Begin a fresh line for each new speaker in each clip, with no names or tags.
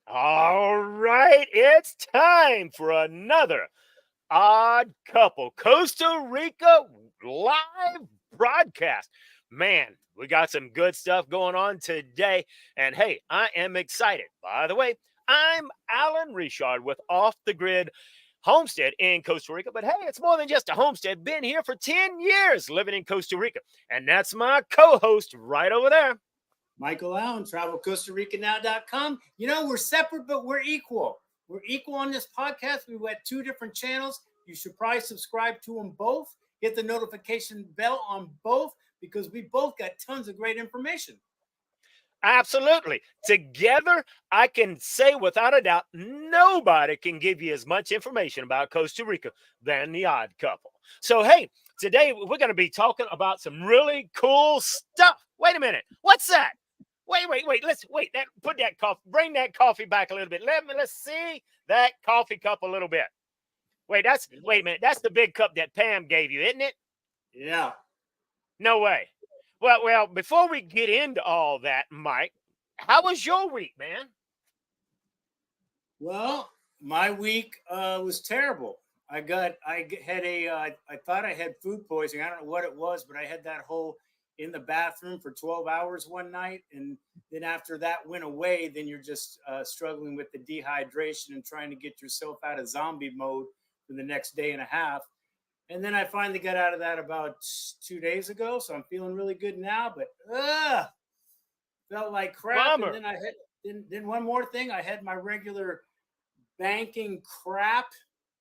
All right, it's time for another Odd Couple Costa Rica live broadcast. Man, we got some good stuff going on today. And hey, I am excited. By the way, I'm Alan Richard with Off the Grid Homestead in Costa Rica. But hey, it's more than just a homestead. Been here for 10 years living in Costa Rica. And that's my co host right over there.
Michal Alan, TravelCostaRicaNow.com. You know, we're separate, but we're equal. We're equal on this podcast. We went 2 different channels. You should probably subscribe to them both. Hit the notification bell on both because we both got tons of great information.
Absolutely. Together, I can say without a doubt, nobody can give you as much information about Costa Rica than the Odd Couple. So, hey, today we're going to be talking about some really cool stuff. Wait a minute. What's that? Wait. Let's wait. Bring that coffee back a little bit. Let's see that coffee cup a little bit. Wait a minute. That's the big cup that Pam gave you, isn't it?
Yeah.
No way. Well, before we get into all that, Mike, how was your week, man?
Well, my week was terrible. I thought I had food poisoning. I don't know what it was, but I had that whole in the bathroom for 12 hours one night. And then after that went away, then you're just struggling with the dehydration and trying to get yourself out of zombie mode for the next day and a half. And then I finally got out of that about 2 days ago. So I'm feeling really good now, but felt like crap.
Bummer.
And then one more thing, I had my regular banking crap.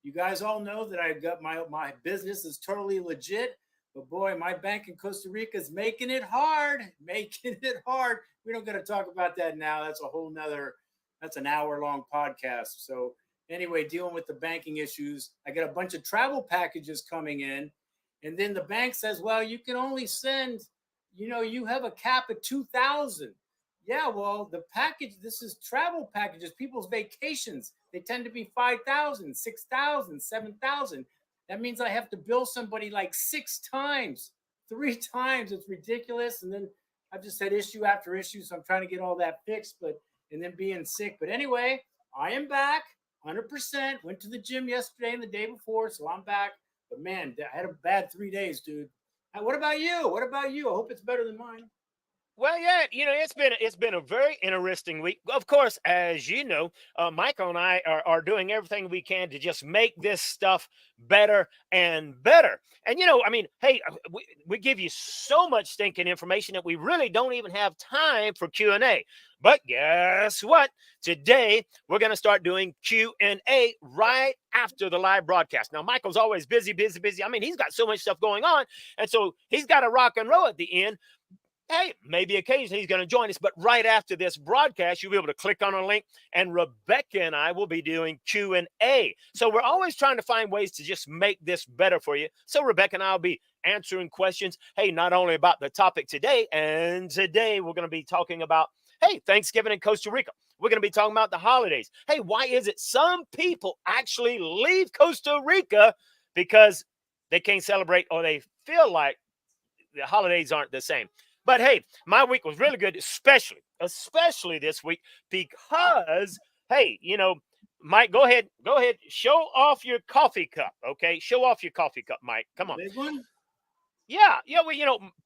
You guys all know that I got my business is totally legit. But boy, my bank in Costa Rica is making it hard. We don't got to talk about that now. That's an hour-long podcast. So anyway, dealing with the banking issues. I got a bunch of travel packages coming in. And then the bank says, well, you can only send, you have a cap of 2,000. Yeah, well, the package, this is travel packages, people's vacations. They tend to be 5,000, 6,000, 7,000. That means I have to bill somebody like 6 times, 3 times. It's ridiculous. And then I've just had issue after issue. So I'm trying to get all that fixed, and then being sick. But anyway, I am back 100%. Went to the gym yesterday and the day before. So I'm back. But man, I had a bad 3 days, dude. What about you? I hope it's better than mine.
Well, yeah, it's been a very interesting week. Of course, as you know, Michael and I are doing everything we can to just make this stuff better and better. And hey, we give you so much stinking information that we really don't even have time for Q&A. But guess what? Today we're going to start doing Q&A right after the live broadcast. Now, Michael's always busy. I mean, he's got so much stuff going on, and so he's got to rock and roll at the end. Hey, maybe occasionally he's going to join us, but right after this broadcast, you'll be able to click on a link, and Rebecca and I will be doing Q&A. So we're always trying to find ways to just make this better for you. So Rebecca and I will be answering questions, hey, not only about the topic today, and today we're going to be talking about, hey, Thanksgiving in Costa Rica. We're going to be talking about the holidays. Hey, why is it some people actually leave Costa Rica because they can't celebrate or they feel like the holidays aren't the same? But hey, my week was really good, especially this week because, hey, Mike, go ahead, show off your coffee cup, okay? Show off your coffee cup, Mike. Come on.
Big one?
Yeah. Well,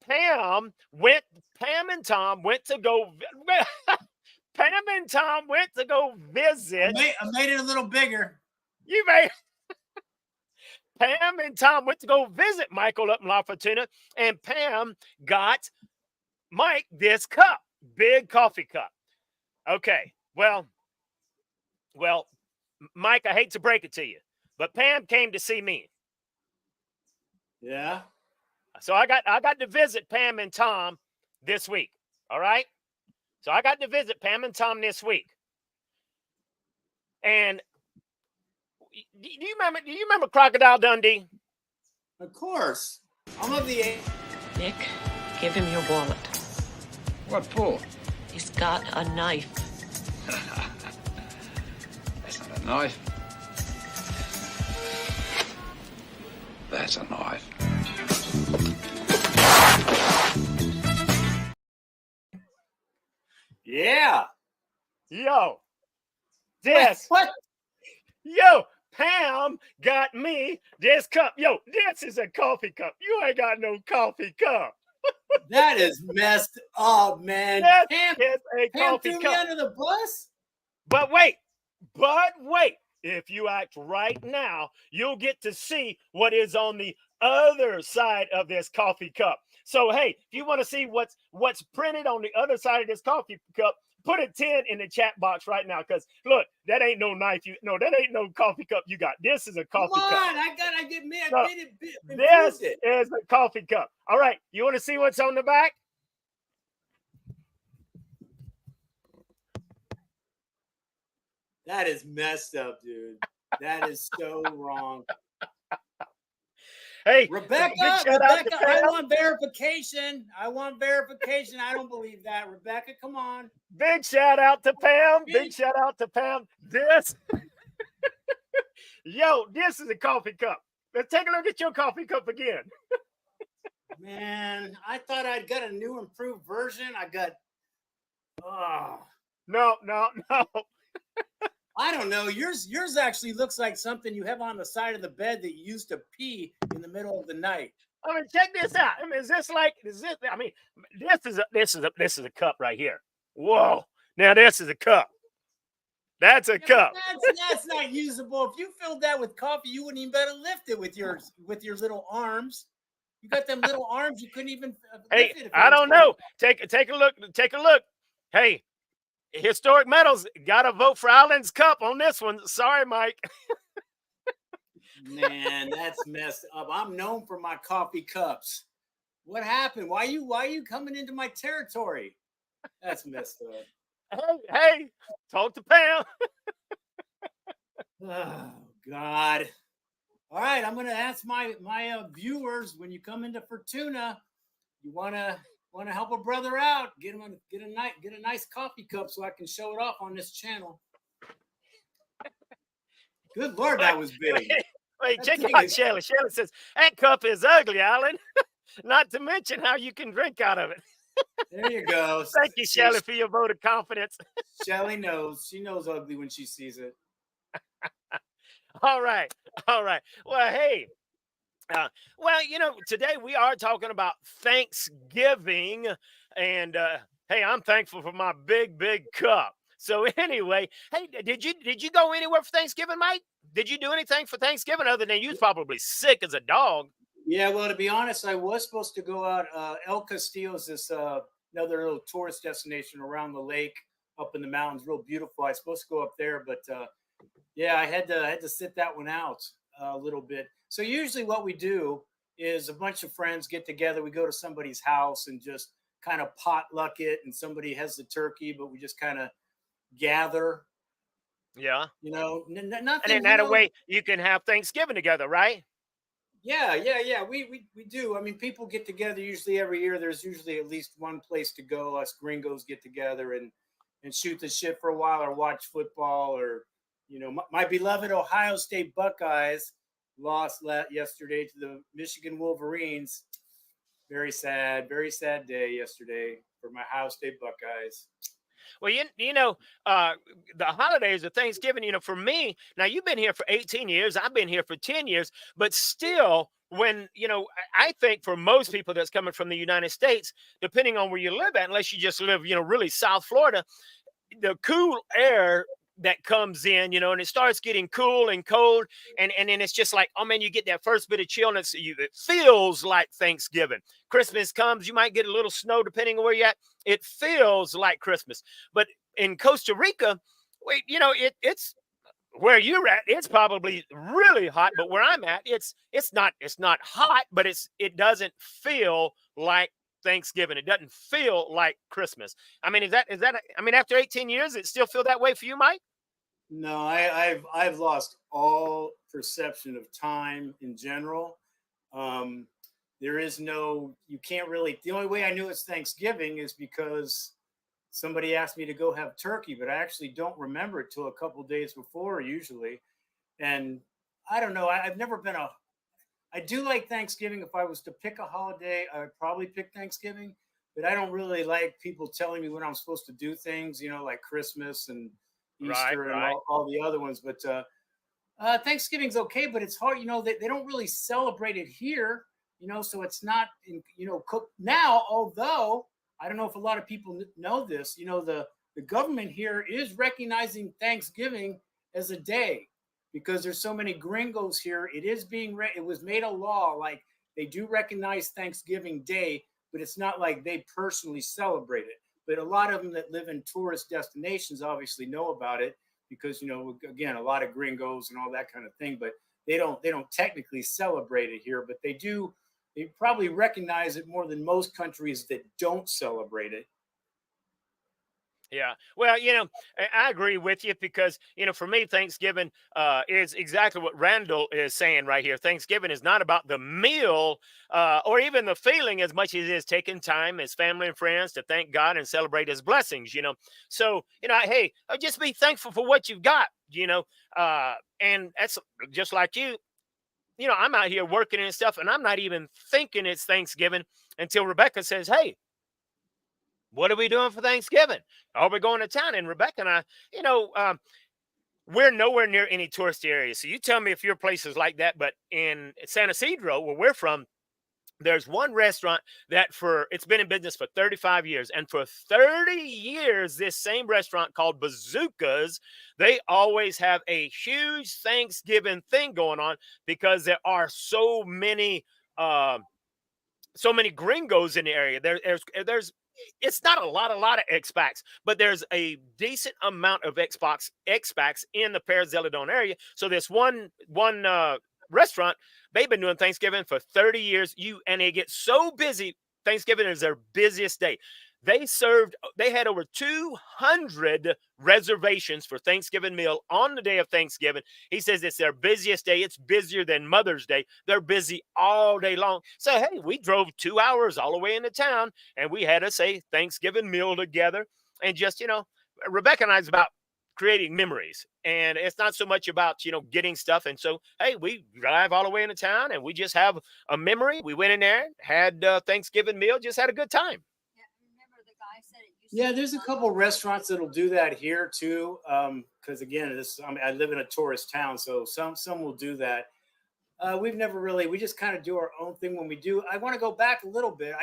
Pam and Tom went to go. Pam and Tom went to go visit.
I made it a little bigger.
You made. Pam and Tom went to go visit Michael up in La Fortuna, and Pam got Mike this cup, big coffee cup. Okay, well, Mike, I hate to break it to you, but Pam came to see me.
Yeah.
So I got to visit Pam and Tom this week. All right. So I got to visit Pam and Tom this week. And do you remember Crocodile Dundee?
Of course. I'm of the age.
Nick, give him your wallet.
What for?
He's got a knife.
That's not a knife. That's a knife.
Yeah.
Yo. This.
What?
Yo, Pam got me this cup. Yo, this is a coffee cup. You ain't got no coffee cup.
That is messed up, man.
This is a
Pam
coffee
threw me
cup.
under the bus?
But wait. If you act right now, you'll get to see what is on the other side of this coffee cup. So, hey, if you want to see what's printed on the other side of this coffee cup, put a 10 in the chat box right now. Because look, that ain't no knife. That ain't no coffee cup you got. This is a coffee
Come on,
cup.
I get me.
So,
I made it.
This
It.
is a coffee cup. All right, you want to see what's on the back?
That is messed up, dude. That is so wrong.
Hey,
Rebecca, I want verification. I don't believe that. Rebecca, come on.
Big shout out to Pam. Big shout out to Pam. This, yo, this is a coffee cup. Let's take a look at your coffee cup again.
Man, I thought I'd got a new improved version. I got,
No.
I don't know. Yours actually looks like something you have on the side of the bed that you used to pee in the middle of the night.
I mean, check this out. I mean, this is a cup right here. Whoa. Now this is a cup. That's a cup.
That's not usable. If you filled that with coffee, you wouldn't even better lift it with your little arms. You got them little arms. You couldn't even.
Hey, I don't know. Take a look. Take a look. Hey, Historic Metals got to vote for Alan's cup on this one. Sorry, Mike.
Man, that's messed up. I'm known for my coffee cups. What happened? Why you coming into my territory? That's messed up.
Hey, talk to Pam.
Oh God. All right, I'm gonna ask my viewers, when you come into Fortuna, you wanna help a brother out, get a nice coffee cup so I can show it off on this channel. Good Lord, that was big.
Wait, check it out, Shelly. Shelly says, that cup is ugly, Alan. Not to mention how you can drink out of it.
There you go.
Thank you, Shelly, for your vote of confidence.
Shelly knows. She knows ugly when she sees it.
All right. Well, hey. Today we are talking about Thanksgiving. And, hey, I'm thankful for my big cup. So anyway, hey, did you go anywhere for Thanksgiving, Mike? Did you do anything for Thanksgiving other than you was probably sick as a dog?
Yeah, well, to be honest, I was supposed to go out. El Castillo is this another little tourist destination around the lake, up in the mountains, real beautiful. I was supposed to go up there, but yeah, I had to sit that one out a little bit. So usually, what we do is a bunch of friends get together. We go to somebody's house and just kind of potluck it, and somebody has the turkey, but we just kind of gather.
Yeah.
Nothing.
And in that way, you can have Thanksgiving together, right?
Yeah. We do. I mean, people get together usually every year. There's usually at least one place to go. Us gringos get together and shoot the shit for a while, or watch football, or my beloved Ohio State Buckeyes lost yesterday to the Michigan Wolverines. Very sad day yesterday for my Ohio State Buckeyes.
Well, the holidays of Thanksgiving, for me, now you've been here for 18 years. I've been here for 10 years. But still, when, I think for most people that's coming from the United States, depending on where you live at, unless you just live, really South Florida, the cool air that comes in, and it starts getting cool and cold. And then it's just like, oh, man, you get that first bit of chillness. It feels like Thanksgiving. Christmas comes, you might get a little snow depending on where you're at. It feels like Christmas. But in Costa Rica, it's where you're at. It's probably really hot, but where I'm at, it's not hot, but it doesn't feel like Thanksgiving. It doesn't feel like Christmas. I mean, is that? I mean, after 18 years, it still feel that way for you, Mike?
No, I've lost all perception of time in general. There is you can't really. The only way I knew it's Thanksgiving is because somebody asked me to go have turkey, but I actually don't remember it till a couple days before usually. And I don't know. I've never been I do like Thanksgiving. If I was to pick a holiday, I would probably pick Thanksgiving, but I don't really like people telling me when I'm supposed to do things, like Christmas and,
Right,
Easter and
right.
all the other ones. But Thanksgiving's okay, but it's hard. They don't really celebrate it here. So it's not cooked now. Although I don't know if a lot of people know this. The government here is recognizing Thanksgiving as a day because there's so many gringos here. It is it was made a law, like they do recognize Thanksgiving Day, but it's not like they personally celebrate it. But a lot of them that live in tourist destinations obviously know about it because again, a lot of gringos and all that kind of thing, but they don't technically celebrate it here, but they do. They probably recognize it more than most countries that don't celebrate it.
Yeah. Well, I agree with you because, for me, Thanksgiving is exactly what Randall is saying right here. Thanksgiving is not about the meal or even the feeling as much as it is taking time as family and friends to thank God and celebrate his blessings. So, hey, just be thankful for what you've got, and that's just like you. I'm out here working and stuff, and I'm not even thinking it's Thanksgiving until Rebecca says, hey, what are we doing for Thanksgiving? Are we going to town? And Rebecca and I, we're nowhere near any tourist areas. So you tell me if your place is like that. But in San Isidro, where we're from, there's one restaurant that it's been in business for 35 years. And for 30 years, this same restaurant called Bazookas, they always have a huge Thanksgiving thing going on because there are so many gringos in the area. There's it's not a lot of expats, but there's a decent amount of expats in the Perez Zeledon area. So this one restaurant, they've been doing Thanksgiving for 30 years. And they get so busy. Thanksgiving is their busiest day. They had over 200 reservations for Thanksgiving meal on the day of Thanksgiving. He says it's their busiest day. It's busier than Mother's Day. They're busy all day long. So, hey, we drove 2 hours all the way into town and we had us a Thanksgiving meal together. And just, Rebecca and I is about creating memories. And it's not so much about, getting stuff. And so, hey, we drive all the way into town and we just have a memory. We went in there, had a Thanksgiving meal, just had a good time.
Yeah, there's a couple restaurants that'll do that here too. Because again, I live in a tourist town, so some will do that. We just kind of do our own thing when we do. I want to go back a little bit.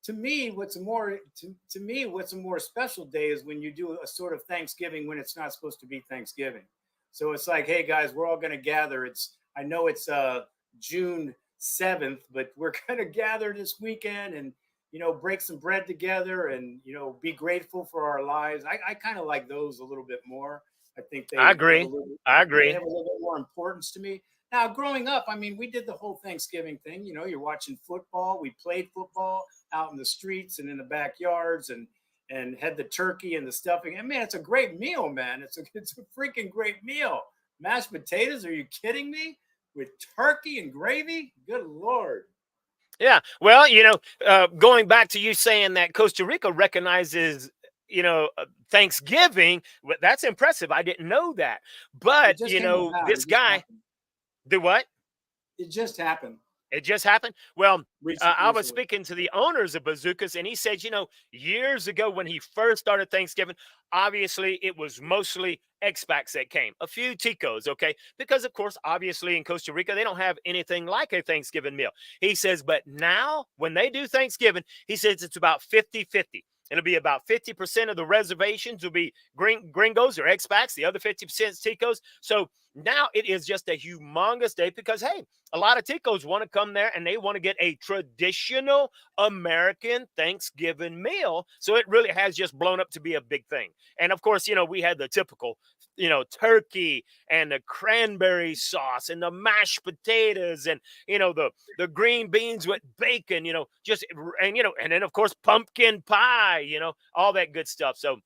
To me, what's a more special day is when you do a sort of Thanksgiving when it's not supposed to be Thanksgiving. So it's like, hey guys, we're all going to gather. I know it's June 7th, but we're going to gather this weekend and break some bread together and, be grateful for our lives. I kind of like those a little bit more. I think
I agree.
They have a little bit more importance to me. Now, growing up, we did the whole Thanksgiving thing. You're watching football. We played football out in the streets and in the backyards and had the turkey and the stuffing. And man, it's a great meal, man. It's a freaking great meal. Mashed potatoes. Are you kidding me? With turkey and gravy? Good Lord.
Yeah. Well, going back to you saying that Costa Rica recognizes, Thanksgiving, that's impressive. I didn't know that. But, this guy, do what?
It just happened.
It just happened. Well, I was
recently.
speaking to the owners of Bazookas, and he said, years ago when he first started Thanksgiving, obviously it was mostly expats that came, a few Ticos, okay? Because, of course, obviously in Costa Rica, they don't have anything like a Thanksgiving meal. He says, but now when they do Thanksgiving, he says it's about 50-50. It'll be about 50% of the reservations will be gringos or expats. The other 50% is Ticos. So now it is just a humongous day because, hey, a lot of Ticos want to come there and they want to get a traditional American Thanksgiving meal. So it really has just blown up to be a big thing. And of course, we had the typical, turkey and the cranberry sauce and the mashed potatoes and, the green beans with bacon, and then of course, pumpkin pie, all that good stuff. So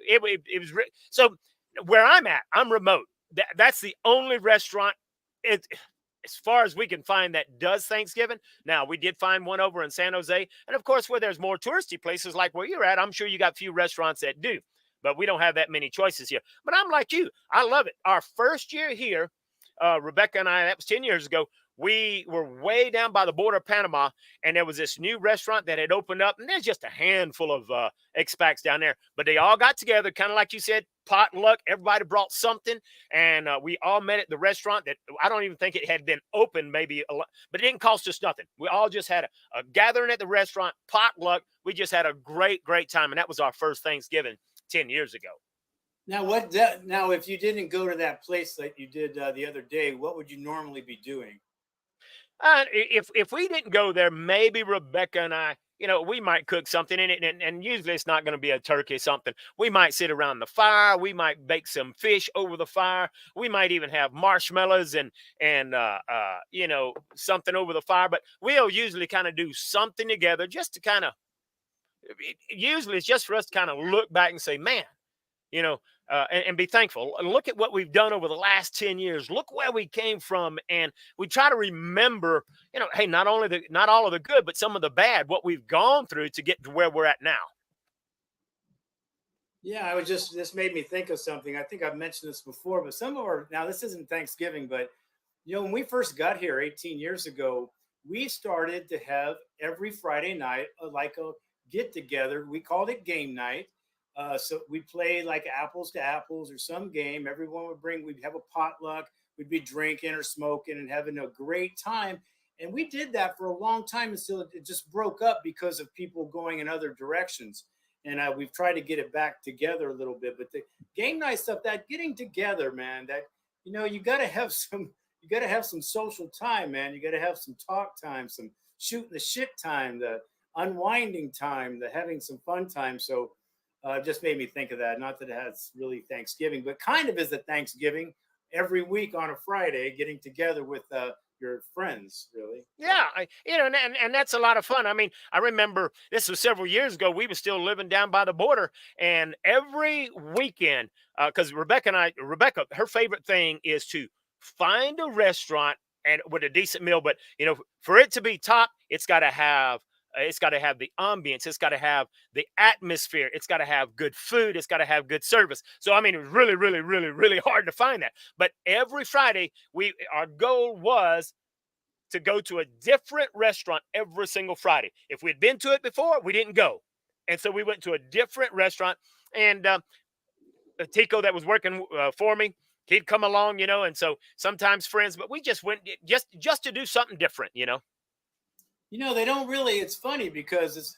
it was, so where I'm at, I'm remote. That's the only restaurant as far as we can find that does Thanksgiving. Now, we did find one over in San Jose. And of course, where there's more touristy places like where you're at, I'm sure you got few restaurants that do. But we don't have that many choices here. But I'm like you. I love it. Our first year here, Rebecca and I, that was 10 years ago, we were way down by the border of Panama, and there was this new restaurant that had opened up, and there's just a handful of expats down there, but they all got together, kind of like you said, potluck. Everybody brought something, and we all met at the restaurant that I don't even think it had been open, maybe, but it didn't cost us nothing. We all just had a gathering at the restaurant, potluck. We just had a great, great time, and that was our first Thanksgiving 10 years ago.
Now, now, if you didn't go to that place that you did the other day, what would you normally be doing?
If we didn't go there, maybe Rebecca and I, we might cook something in it, and usually it's not going to be a turkey or something. We might sit around the fire. We might bake some fish over the fire. We might even have marshmallows and something over the fire. But we'll usually kind of do something together, just to kind of. Usually it's just for us to kind of look back and say, man, and be thankful. Look at what we've done over the last 10 years. Look where we came from. And we try to remember, hey, not all of the good, but some of the bad, what we've gone through to get to where we're at now.
Yeah, this made me think of something. I think I've mentioned this before, but now this isn't Thanksgiving, but when we first got here 18 years ago, we started to have every Friday night, like a get together. We called it game night. So we played like apples to apples or some game. Everyone we'd have a potluck. We'd be drinking or smoking and having a great time. And we did that for a long time until it just broke up because of people going in other directions. And we've tried to get it back together a little bit. But the game night stuff, that getting together, man, that, you got to have some social time, man. You got to have some talk time, some shooting the shit time, the unwinding time, the having some fun time. So, just made me think of that. Not that it has really Thanksgiving, but kind of is a Thanksgiving every week on a Friday, getting together with your friends, really.
Yeah, and that's a lot of fun. I mean, I remember this was several years ago. We were still living down by the border, and every weekend, because Rebecca, her favorite thing is to find a restaurant and with a decent meal. But for it to be top, it's got to have the ambience. It's got to have the atmosphere. It's got to have good food. It's got to have good service. So, I mean, it was really, really, really, really hard to find that. But every Friday, our goal was to go to a different restaurant every single Friday. If we'd been to it before, we didn't go. And so we went to a different restaurant. And Tico that was working for me, he'd come along, and so sometimes friends, but we just went just to do something different,
They don't really. It's funny because it's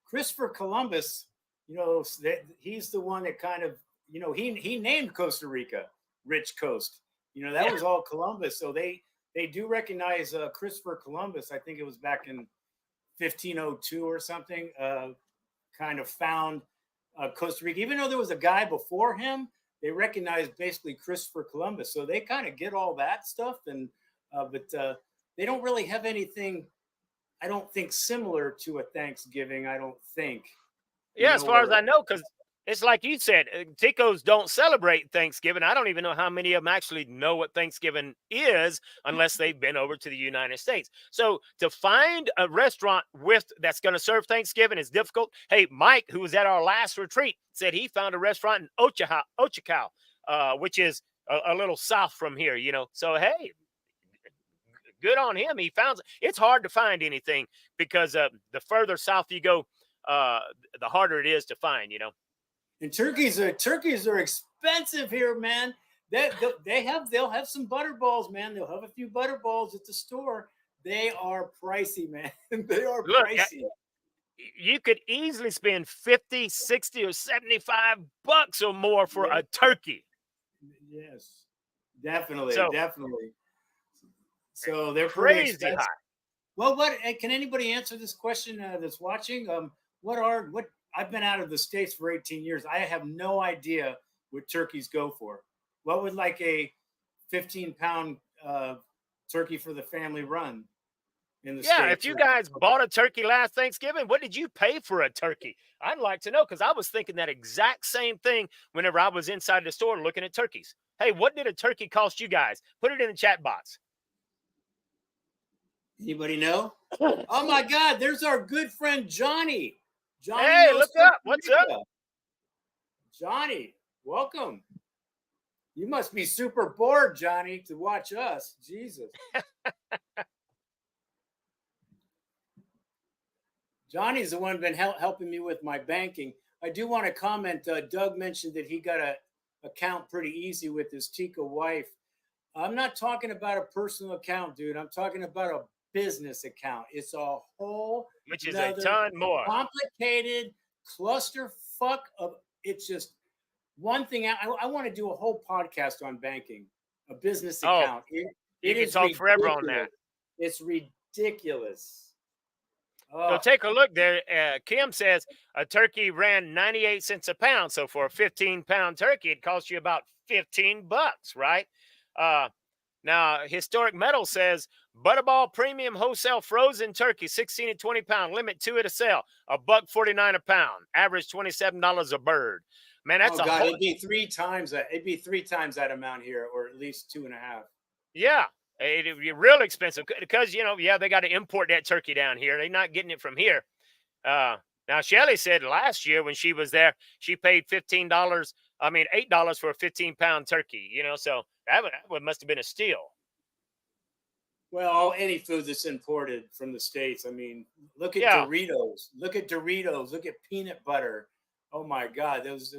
Christopher Columbus. He's the one that kind of he named Costa Rica Rich Coast. That was all Columbus. So they do recognize Christopher Columbus. I think it was back in 1502 or something. Kind of found Costa Rica, even though there was a guy before him. They recognized basically Christopher Columbus. So they kind of get all that stuff, and but they don't really have anything. I don't think similar to a Thanksgiving. I don't think.
Yeah, as far as I know, because it's like you said, Ticos don't celebrate Thanksgiving. I don't even know how many of them actually know what Thanksgiving is unless they've been over to the United States. So to find a restaurant that's going to serve Thanksgiving is difficult. Hey, Mike, who was at our last retreat, said he found a restaurant in Ochakau, which is a little south from here, So, hey, good on him. He found it's hard to find anything because the further south you go, the harder it is to find,
And turkeys are expensive here, man. They'll have some butterballs, man. They'll have a few butterballs at the store. They are pricey, man. They are pricey.
You could easily spend 50, 60, or 75 bucks or more for a turkey.
Yes, definitely. So they're
crazy high.
Well, can anybody answer this question that's watching? What I've been out of the States for 18 years. I have no idea what turkeys go for. What would like a 15-pound turkey for the family run in the States?
Yeah, if you guys bought a turkey last Thanksgiving, what did you pay for a turkey? I'd like to know because I was thinking that exact same thing whenever I was inside the store looking at turkeys. Hey, what did a turkey cost you guys? Put it in the chat box.
Anybody know? Oh my God, there's our good friend Johnny.
Hey, look up. What's up?
Johnny, welcome. You must be super bored, Johnny, to watch us. Jesus. Johnny's the one been helping me with my banking. I do want to comment. Doug mentioned that he got a account pretty easy with his Tika wife. I'm not talking about a personal account, dude. I'm talking about a business account. It's a whole
which is a ton more
complicated clusterfuck of. It's just one thing. I want to do a whole podcast on banking, a business account.
You can talk forever on that.
It's ridiculous.
So take a look there. Kim says a turkey ran 98 cents a pound. So for a 15-pound turkey, it cost you about $15, right? Now, Historic Metal says butterball premium wholesale frozen turkey, 16 and 20 pound, limit 2 at a sale, $1.49 a pound, average $27 a bird. Man, that's
it'd be 3 times that. It'd be 3 times that amount here, or at least 2.5.
Yeah. It'd be real expensive because, they got to import that turkey down here. They're not getting it from here. Now, Shelly said last year when she was there, she paid $8 for a 15-pound turkey, so that must have been a steal.
Well, any food that's imported from the States. I mean, look at Doritos. Look at peanut butter. Oh, my God. Those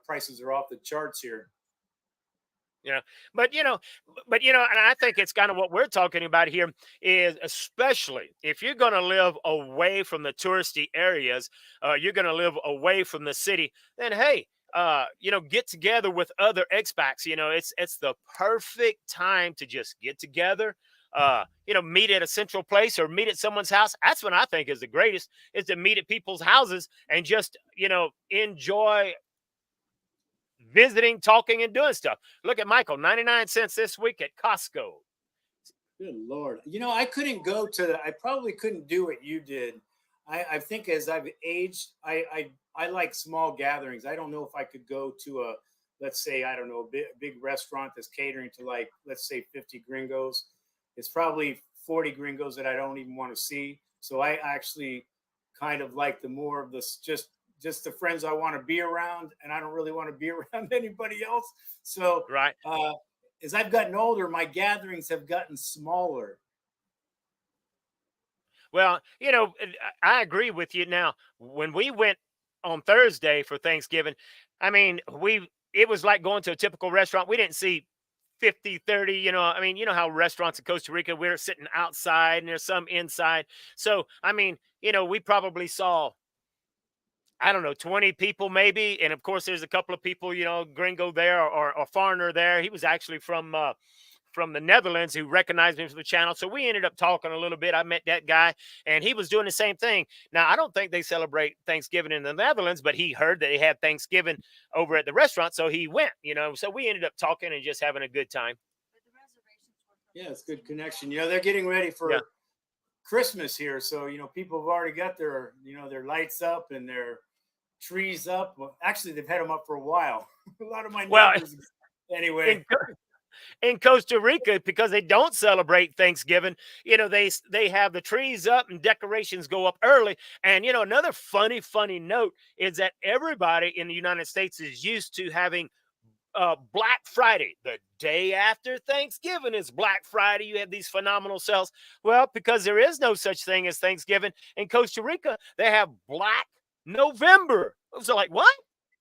prices are off the charts here.
But and I think it's kind of what we're talking about here is, especially if you're going to live away from the touristy areas, you're going to live away from the city, then hey, get together with other expats. It's the perfect time to just get together. Meet at a central place or meet at someone's house. That's what I think is the greatest, is to meet at people's houses and just enjoy visiting, talking, and doing stuff. Look at Michael, 99 cents this week at Costco.
Good Lord. I couldn't go I probably couldn't do what you did. I think as I've aged, I like small gatherings. I don't know if I could go to let's say, I don't know, a big restaurant that's catering to, like, let's say 50 gringos. It's probably 40 gringos that I don't even want to see. So I actually kind of like the more of this, just the friends I want to be around, and I don't really want to be around anybody else. So
right.
As I've gotten older, my gatherings have gotten smaller.
Well, I agree with you. Now, when we went on Thursday for Thanksgiving, it was like going to a typical restaurant. We didn't see 50, 30, how restaurants in Costa Rica, we're sitting outside and there's some inside. So, we probably saw, I don't know, 20 people maybe. And of course, there's a couple of people, gringo there or foreigner there. He was actually from the Netherlands who recognized me from the channel. So we ended up talking a little bit. I met that guy and he was doing the same thing. Now, I don't think they celebrate Thanksgiving in the Netherlands, but he heard that they had Thanksgiving over at the restaurant. So he went, so we ended up talking and just having a good time.
Yeah, it's good connection. They're getting ready for Christmas here. So, people have already got their lights up and their trees up. Well, actually, they've had them up for a while. A lot of my neighbors, anyway.
In Costa Rica, because they don't celebrate Thanksgiving, they have the trees up and decorations go up early. And, another funny note is that everybody in the United States is used to having Black Friday. The day after Thanksgiving is Black Friday. You have these phenomenal sales. Well, because there is no such thing as Thanksgiving in Costa Rica, they have Black November. So like, what?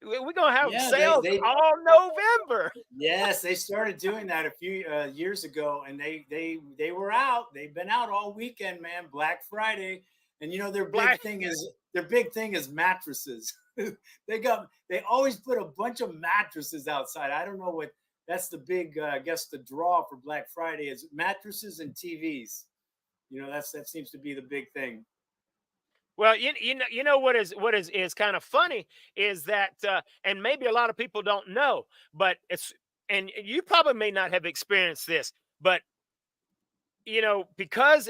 We're going to have sales all November.
Yes, they started doing that a few years ago, and they were out. They've been out all weekend, man. Black Friday. And, their big thing is mattresses. They always put a bunch of mattresses outside. I don't know what, that's the big, I guess the draw for Black Friday is mattresses and TVs. That seems to be the big thing.
Well, what is kind of funny is that, and maybe a lot of people don't know, but and you probably may not have experienced this, but because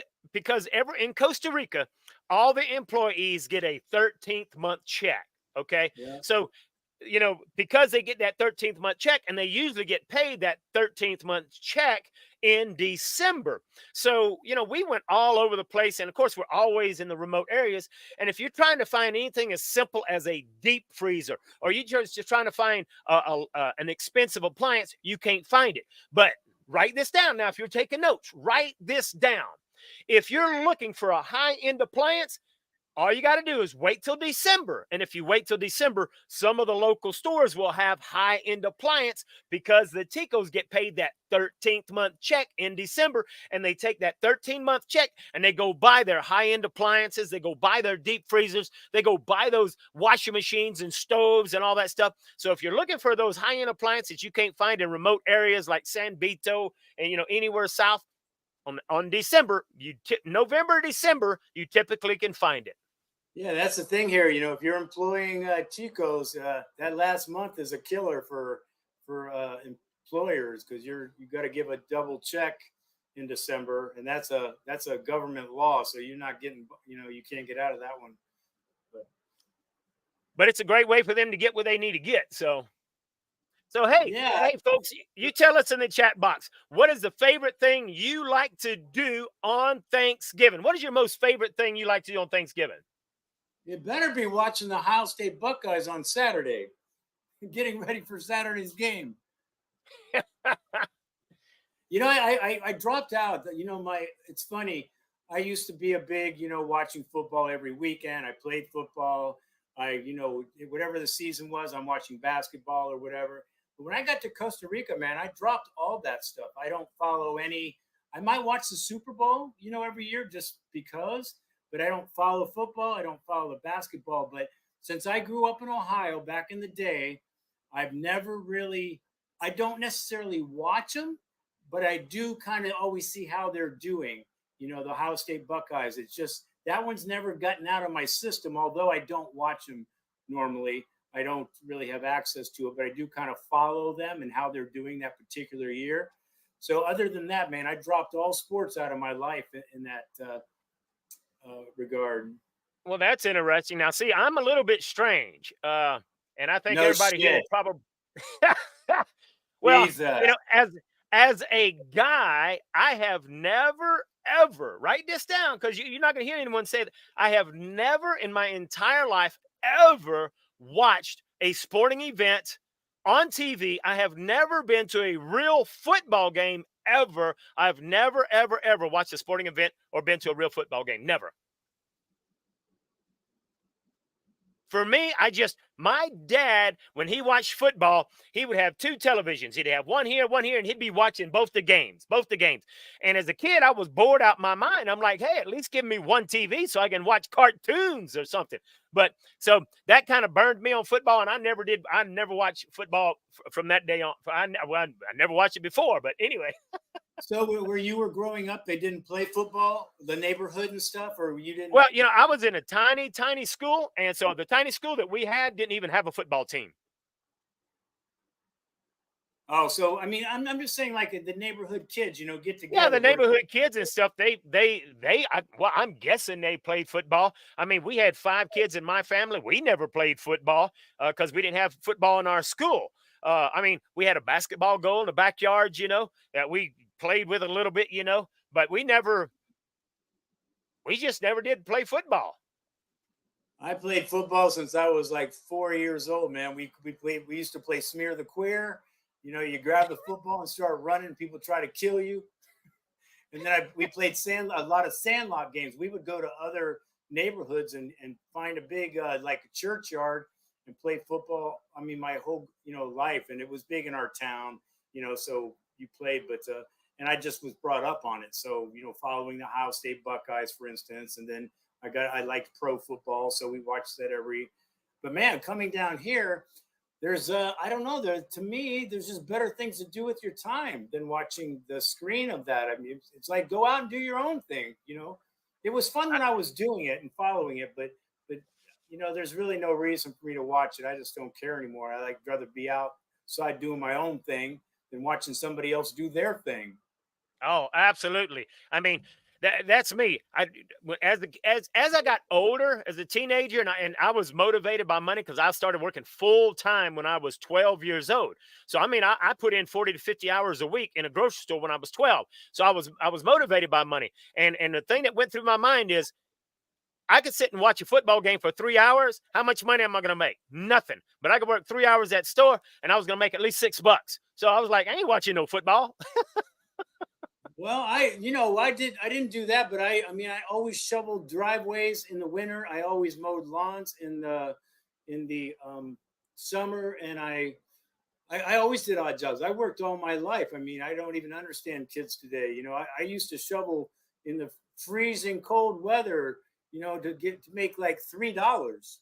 in Costa Rica, all the employees get a 13th month check. Okay. Yeah. So, because they get that 13th month check and they usually get paid that 13th month check in December. So, we went all over the place. And of course, we're always in the remote areas. And if you're trying to find anything as simple as a deep freezer, or you're just trying to find an expensive appliance, you can't find it. But write this down. Now, if you're taking notes, write this down. If you're looking for a high-end appliance, all you got to do is wait till December. And if you wait till December, some of the local stores will have high-end appliance because the Ticos get paid that 13th month check in December. And they take that 13-month check and they go buy their high-end appliances. They go buy their deep freezers. They go buy those washing machines and stoves and all that stuff. So if you're looking for those high-end appliances you can't find in remote areas like San Vito and, anywhere south, on December, November, December, you typically can find it.
Yeah, that's the thing here. If you're employing Chicos, that last month is a killer for employers because you got to give a double check in December, and that's a government law. So you're not getting, you can't get out of that one.
But it's a great way for them to get what they need to get. So hey,
yeah.
Hey, folks, you tell us in the chat box, what is the favorite thing you like to do on Thanksgiving? What is your most favorite thing you like to do on Thanksgiving?
You better be watching the Ohio State Buckeyes on Saturday, getting ready for Saturday's game. I dropped out. It's funny. I used to be a big, watching football every weekend. I played football. Whatever the season was, I'm watching basketball or whatever. But when I got to Costa Rica, man, I dropped all that stuff. I don't follow any. I might watch the Super Bowl, every year just because. But I don't follow football. I don't follow the basketball. But since I grew up in Ohio back in the day, I don't necessarily watch them, but I do kind of always see how they're doing. The Ohio State Buckeyes. It's just that one's never gotten out of my system, although I don't watch them normally. I don't really have access to it, but I do kind of follow them and how they're doing that particular year. So other than that, man, I dropped all sports out of my life in that regard.
Well, that's interesting. Now, see, I'm a little bit strange, and I think
No
everybody here will
shit.
probably. Well,
Jesus.
as a guy, I have never ever write this down because you're not going to hear anyone say that. I have never in my entire life ever watched a sporting event on TV. I have never been to a real football game ever. I've never, ever, ever watched a sporting event or been to a real football game. Never. For me, my dad, when he watched football, he would have two televisions. He'd have one here, and he'd be watching both the games. And as a kid, I was bored out my mind. I'm like, hey, at least give me one TV so I can watch cartoons or something. But so that kind of burned me on football, and I never watched football from that day on. I never watched it before, but anyway.
So where you were growing up, they didn't play football, the neighborhood and stuff, or you didn't?
Well, I was in a tiny, tiny school, and so the tiny school that we had didn't even have a football team.
Oh, so I mean, I'm just saying, like the neighborhood kids, get together.
Yeah, the neighborhood kids and stuff. I'm guessing they played football. I mean, we had 5 kids in my family. We never played football because we didn't have football in our school. I mean, we had a basketball goal in the backyard, that we played with a little bit, but we just never did play football.
I played football since I was like 4 years old, man. We used to play Smear the Queer. You grab the football and start running. People try to kill you. And then we played a lot of sandlot games. We would go to other neighborhoods and find a big like a churchyard and play football. I mean, my whole life, and it was big in our town. So you played, but and I just was brought up on it. So following the Ohio State Buckeyes, for instance, and then I liked pro football, so we watched that But man, coming down here, there's I don't know. To me, there's just better things to do with your time than watching the screen of that. I mean, it's like go out and do your own thing. It was fun when I was doing it and following it, but there's really no reason for me to watch it. I just don't care anymore. I'd rather be outside doing my own thing than watching somebody else do their thing.
Oh, absolutely. I mean, That's me. As I got older, as a teenager, and I was motivated by money because I started working full time when I was 12 years old. So I mean, I put in 40 to 50 hours a week in a grocery store when I was 12. So I was motivated by money. And the thing that went through my mind is I could sit and watch a football game for 3 hours. How much money am I going to make? Nothing. But I could work 3 hours at store and I was going to make at least $6. So I was like, I ain't watching no football.
Well, I didn't do that, but I mean, I always shoveled driveways in the winter. I always mowed lawns in the summer, and I always did odd jobs. I worked all my life. I mean, I don't even understand kids today. I used to shovel in the freezing cold weather, to make like $3.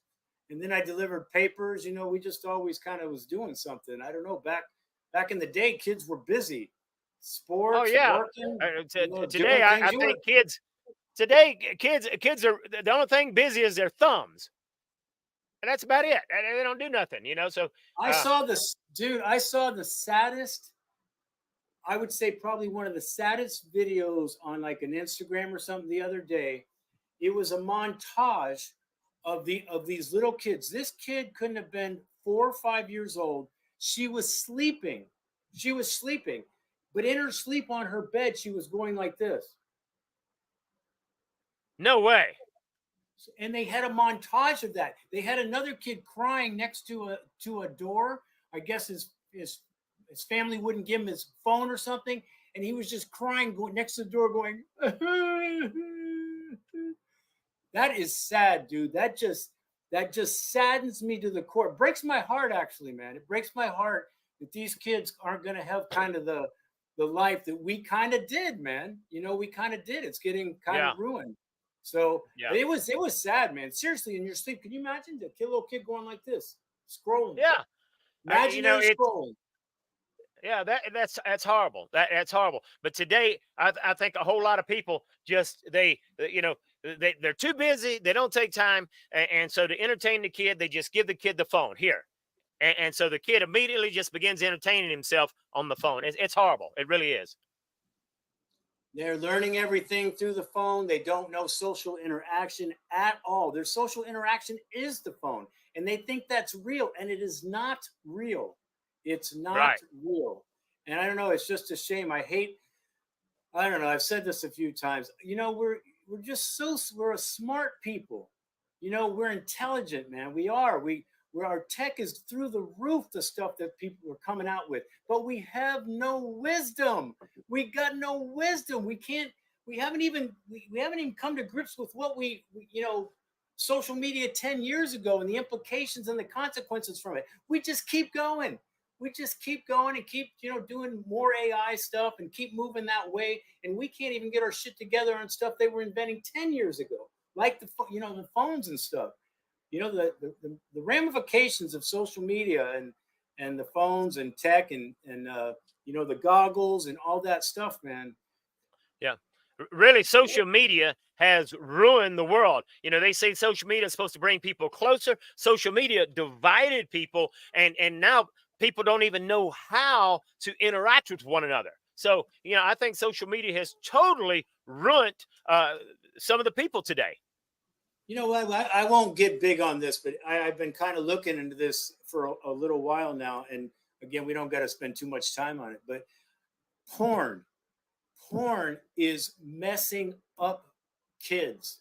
And then I delivered papers. We just always kind of was doing something. I don't know. Back in the day, kids were busy.
Oh
Sports,
yeah.
working,
Today,
doing
I
things.
think kids are the only thing busy is their thumbs, and that's about it. They don't do nothing. So
I saw this, dude. I saw the saddest. I would say probably one of the saddest videos on like an Instagram or something the other day. It was a montage of these little kids. This kid couldn't have been 4 or 5 years old. She was sleeping. But in her sleep on her bed, she was going like this.
no way.
And they had a montage of that. They had another kid crying next to a door. I guess his family wouldn't give him his phone or something, and he was just crying, going next to the door, going. That is sad, dude. That just saddens me to the core. It breaks my heart, actually, man. It breaks my heart that these kids aren't going to have kind of the life that we kind of did, man. We kind of did. It's getting kind of ruined. So
Yeah.
it was sad, man. Seriously, in your sleep, can you imagine the little kid going like this, scrolling?
Yeah.
Imaginary scrolling.
Yeah, that's horrible. That's horrible. But today, I think a whole lot of people just they're too busy. They don't take time, and so to entertain the kid, they just give the kid the phone here, and so the kid immediately just begins entertaining himself on the phone. It's horrible. It really is.
They're learning everything through the phone. They don't know social interaction at all. Their social interaction is the phone, and they think that's real, and it is not real. It's not real. And I don't know. It's just a shame. I don't know. I've said this a few times. We're a smart people. We're intelligent, man. We are. Our tech is through the roof, the stuff that people are coming out with, but we have no wisdom. We got no wisdom. We haven't even come to grips with what social media 10 years ago and the implications and the consequences from it. We just keep going. And keep, doing more AI stuff and keep moving that way. And we can't even get our shit together on stuff they were inventing 10 years ago, like the phones and stuff. The ramifications of social media and the phones and tech and the goggles and all that stuff, man.
Yeah. Really, social media has ruined the world. They say social media is supposed to bring people closer. Social media divided people, and now people don't even know how to interact with one another. So, I think social media has totally ruined some of the people today.
You know what? I won't get big on this, but I've been kind of looking into this for a little while now. And again, we don't got to spend too much time on it, but porn is messing up kids.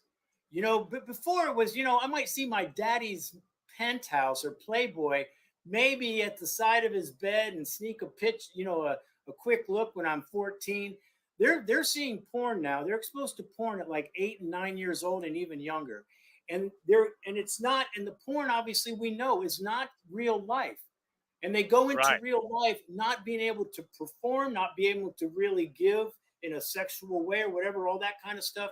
But before it was, I might see my daddy's penthouse or Playboy maybe at the side of his bed and sneak a quick look when I'm 14. They're seeing porn now. They're exposed to porn at like 8 and 9 years old and even younger. And it's not, and the porn, obviously, we know is not real life. And they go into real life not being able to perform, not being able to really give in a sexual way or whatever, all that kind of stuff.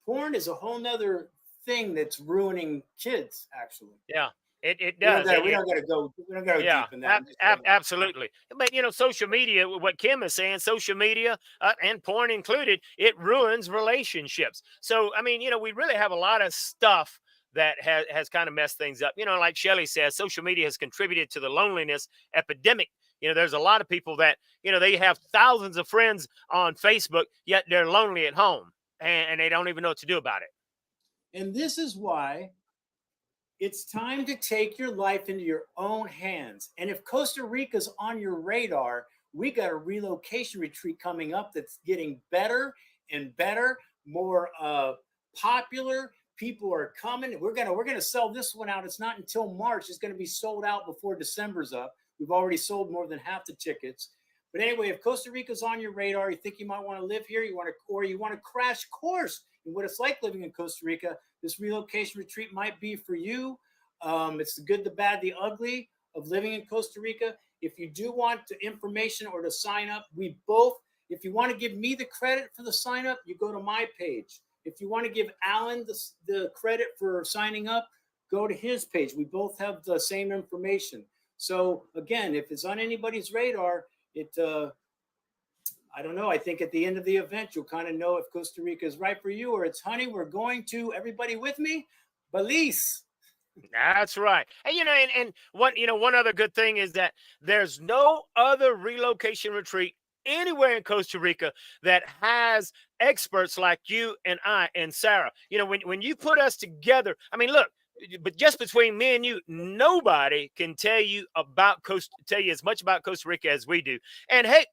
Porn is a whole nother thing that's ruining kids, actually.
Yeah. It does.
We don't got to go deep in that.
Absolutely. But, social media, what Kim is saying, social media and porn included, it ruins relationships. So, I mean, we really have a lot of stuff that has kind of messed things up. Like Shelley says, social media has contributed to the loneliness epidemic. There's a lot of people that, they have thousands of friends on Facebook, yet they're lonely at home. and they don't even know what to do about it.
And this is why it's time to take your life into your own hands. And if Costa Rica's on your radar, we got a relocation retreat coming up that's getting better and better, more popular. People are coming. We're gonna sell this one out. It's not until March. It's gonna be sold out before December's up. We've already sold more than half the tickets. But anyway, if Costa Rica's on your radar, you think you might want to live here, you want to crash course in what it's like living in Costa Rica, this relocation retreat might be for you. It's the good, the bad, the ugly of living in Costa Rica. If you do want the information or to sign up, if you want to give me the credit for the sign up, you go to my page. If you want to give Alan the credit for signing up, go to his page. We both have the same information. So again, if it's on anybody's radar, I don't know. I think at the end of the event, you'll kind of know if Costa Rica is right for you or it's, honey, we're going to, everybody with me, Belize.
That's right. And one other good thing is that there's no other relocation retreat anywhere in Costa Rica that has experts like you and I and Sarah. When you put us together, I mean, look, but just between me and you, nobody can tell you as much about Costa Rica as we do. And hey,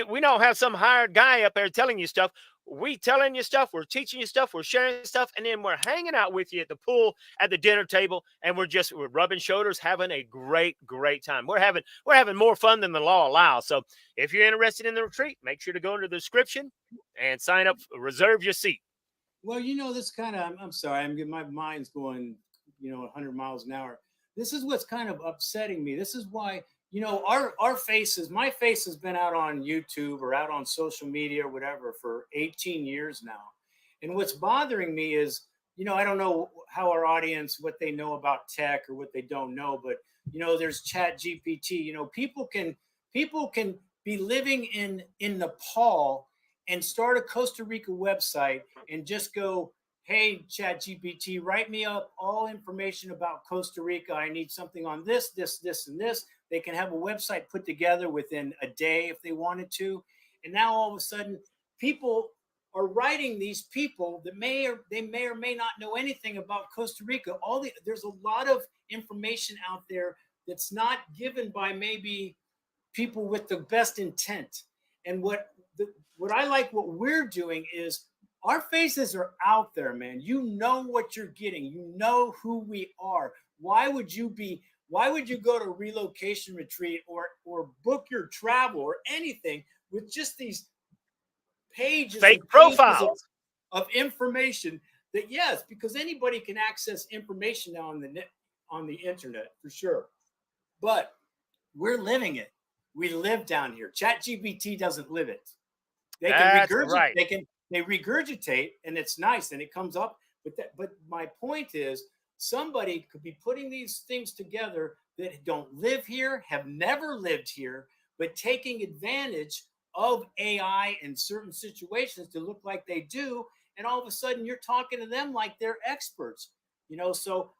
we don't have some hired guy up there telling you stuff. We telling you stuff, we're teaching you stuff, we're sharing stuff, and then we're hanging out with you at the pool, at the dinner table, and we're rubbing shoulders, having a great time. We're having more fun than the law allows. So if you're interested in the retreat, make sure to go into the description and sign up, reserve your seat.
Well, this kind of, I'm sorry, my mind's going, 100 miles an hour. This is what's kind of upsetting me. This is why, our faces, my face has been out on YouTube or out on social media or whatever for 18 years now. And what's bothering me is, I don't know how our audience, what they know about tech or what they don't know, but, there's Chat GPT, people can be living in Nepal and start a Costa Rica website and just go, hey, Chat GPT, write me up all information about Costa Rica. I need something on this, and this. They can have a website put together within a day if they wanted to. And now all of a sudden, people are writing these people that may or may not know anything about Costa Rica. There's a lot of information out there that's not given by maybe people with the best intent. And what I like what we're doing is our faces are out there, man. You know what you're getting. You know who we are. Why would you go to a relocation retreat or book your travel or anything with just these pages,
fake profiles
of information that, yes, because anybody can access information now on the internet for sure. But we're living it. We live down here. ChatGPT doesn't live it. They regurgitate, and it's nice, and it comes up. But my point is, somebody could be putting these things together that don't live here, have never lived here, but taking advantage of AI in certain situations to look like they do. And all of a sudden, you're talking to them like they're experts. So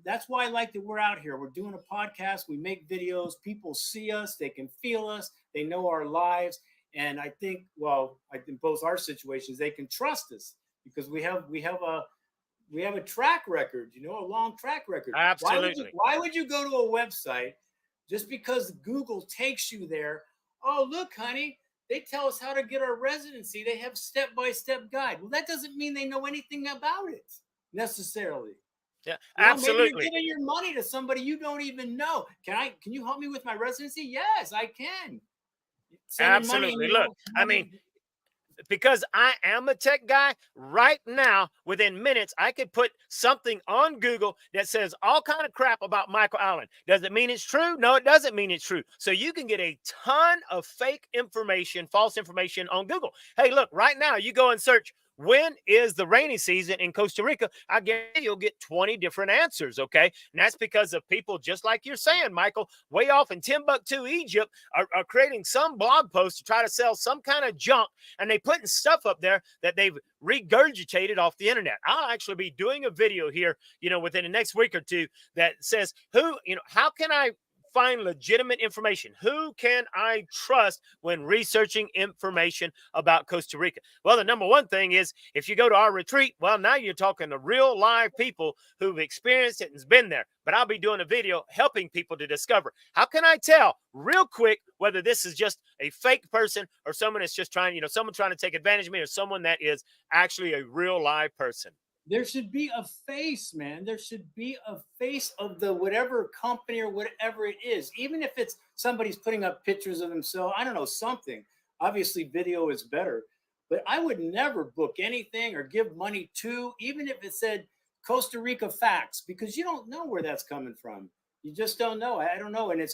that's why I like that we're out here. We're doing a podcast. We make videos. People see us. They can feel us. They know our lives. And I think both our situations, they can trust us because we have a track record, a long track record.
Absolutely.
Why would you go to a website just because Google takes you there? Oh, look, honey, they tell us how to get our residency. They have step-by-step guide. Well, that doesn't mean they know anything about it necessarily.
Yeah, absolutely.
Maybe you're giving your money to somebody you don't even know. Can you help me with my residency? Yes, I can.
Absolutely. Look, I mean, because I am a tech guy right now, within minutes, I could put something on Google that says all kind of crap about Michal Alan. Does it mean it's true? No, it doesn't mean it's true. So you can get a ton of fake information, false information on Google. Hey, look, right now you go and search, when is the rainy season in Costa Rica? I guarantee you'll get 20 different answers, okay? And that's because of people just like you're saying, Michael, way off in Timbuktu, Egypt, are creating some blog post to try to sell some kind of junk, and they putting stuff up there that they've regurgitated off the internet. I'll actually be doing a video here, within the next week or two that says how can I find legitimate information? Who can I trust when researching information about Costa Rica? Well, the number one thing is if you go to our retreat, well, now you're talking to real live people who've experienced it and's been there. But I'll be doing a video helping people to discover, how can I tell real quick whether this is just a fake person or someone that's just trying, someone trying to take advantage of me, or someone that is actually a real live person.
There should be a face, man. There should be a face of the whatever company or whatever it is. Even if it's somebody's putting up pictures of themselves, I don't know, something. Obviously, video is better, but I would never book anything or give money to, even if it said Costa Rica facts, because you don't know where that's coming from. You just don't know. I don't know. And it's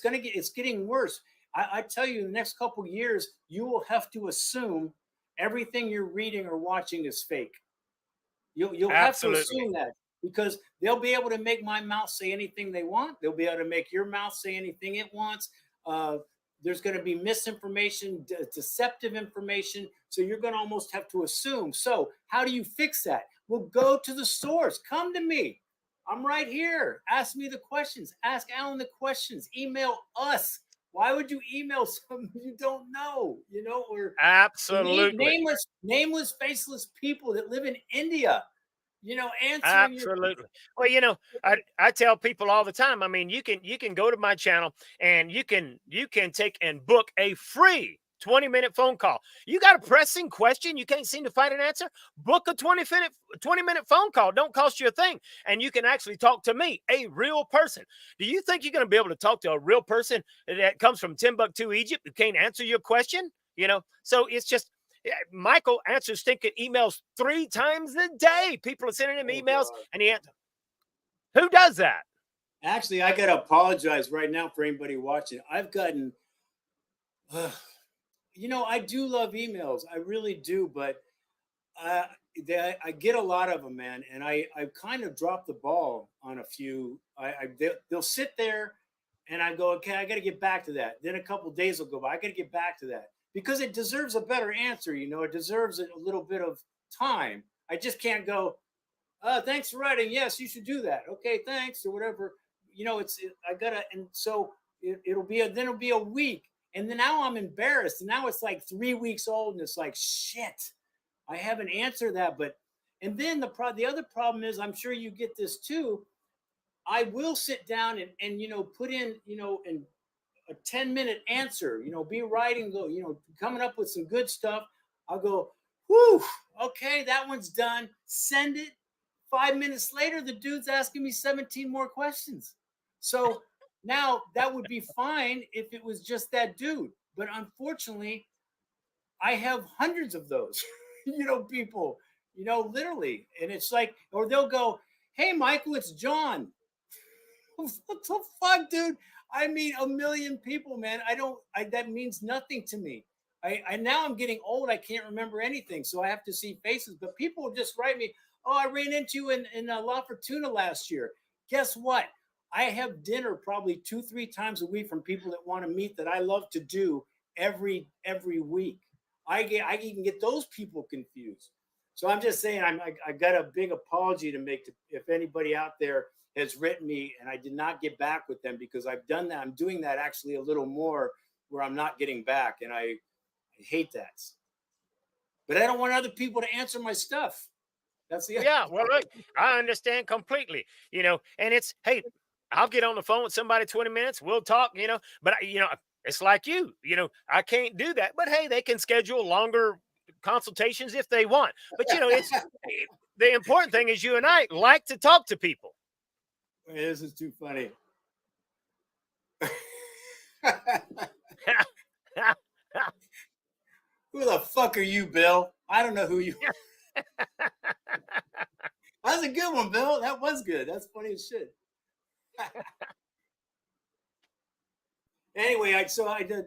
getting worse. I tell you, in the next couple of years, you will have to assume everything you're reading or watching is fake. You'll have to assume that, because they'll be able to make my mouth say anything they want. They'll be able to make your mouth say anything it wants. There's going to be misinformation, deceptive information. So you're going to almost have to assume. So how do you fix that? Well, go to the source. Come to me. I'm right here. Ask me the questions. Ask Alan the questions. Email us. Why would you email someone you don't know? Or
Absolutely.
nameless, faceless people that live in India, answering
Absolutely. Well, I tell people all the time. I mean, you can go to my channel and you can take and book a free 20-minute phone call. You got a pressing question, you can't seem to find an answer, book a 20-minute phone call. Don't cost you a thing. And you can actually talk to me, a real person. Do you think you're going to be able to talk to a real person that comes from Timbuktu, Egypt, who can't answer your question? So it's just, Michael answers stinking emails 3 times a day. People are sending him emails, and he answers. Who does that?
Actually, I got to apologize right now for anybody watching. I've gotten, I do love emails. I really do, but I get a lot of them, man. And I've kind of dropped the ball on a few. They'll sit there, and I go, okay, I got to get back to that. Then a couple of days will go by. I got to get back to that, because it deserves a better answer. It deserves a little bit of time. I just can't go, thanks for writing. Yes, you should do that. Okay, thanks, or whatever. I gotta, and so it'll be a week. And then now I'm embarrassed. And now it's like 3 weeks old, and it's like, shit, I haven't answered that. And then the other problem is, I'm sure you get this too. I will sit down and put in, and a 10-minute answer, be writing, coming up with some good stuff. I'll go, whew, okay, that one's done. Send it. 5 minutes later, the dude's asking me 17 more questions. So now that would be fine if it was just that dude. But unfortunately, I have hundreds of those, people, literally. And it's like, or they'll go, hey, Michael, it's John. What the fuck, dude? I mean, a million people, man. That means nothing to me. I now I'm getting old. I can't remember anything. So I have to see faces. But people will just write me, oh, I ran into you in La Fortuna last year. Guess what? I have dinner probably 2-3 times a week from people that want to meet, that I love to do every week. I can get those people confused. So I'm just saying, I got a big apology to make if anybody out there has written me and I did not get back with them, because I've done that. I'm doing that actually a little more, where I'm not getting back, and I hate that. But I don't want other people to answer my stuff. That's the
Yeah, well, look, I understand completely, and it's, hey, I'll get on the phone with somebody 20 minutes, we'll talk, but, it's like I can't do that. But, hey, they can schedule longer consultations if they want. But, it's the important thing is you and I like to talk to people.
This is too funny. Who the fuck are you, Bill? I don't know who you are. That's a good one, Bill. That was good. That's funny as shit. Anyway, I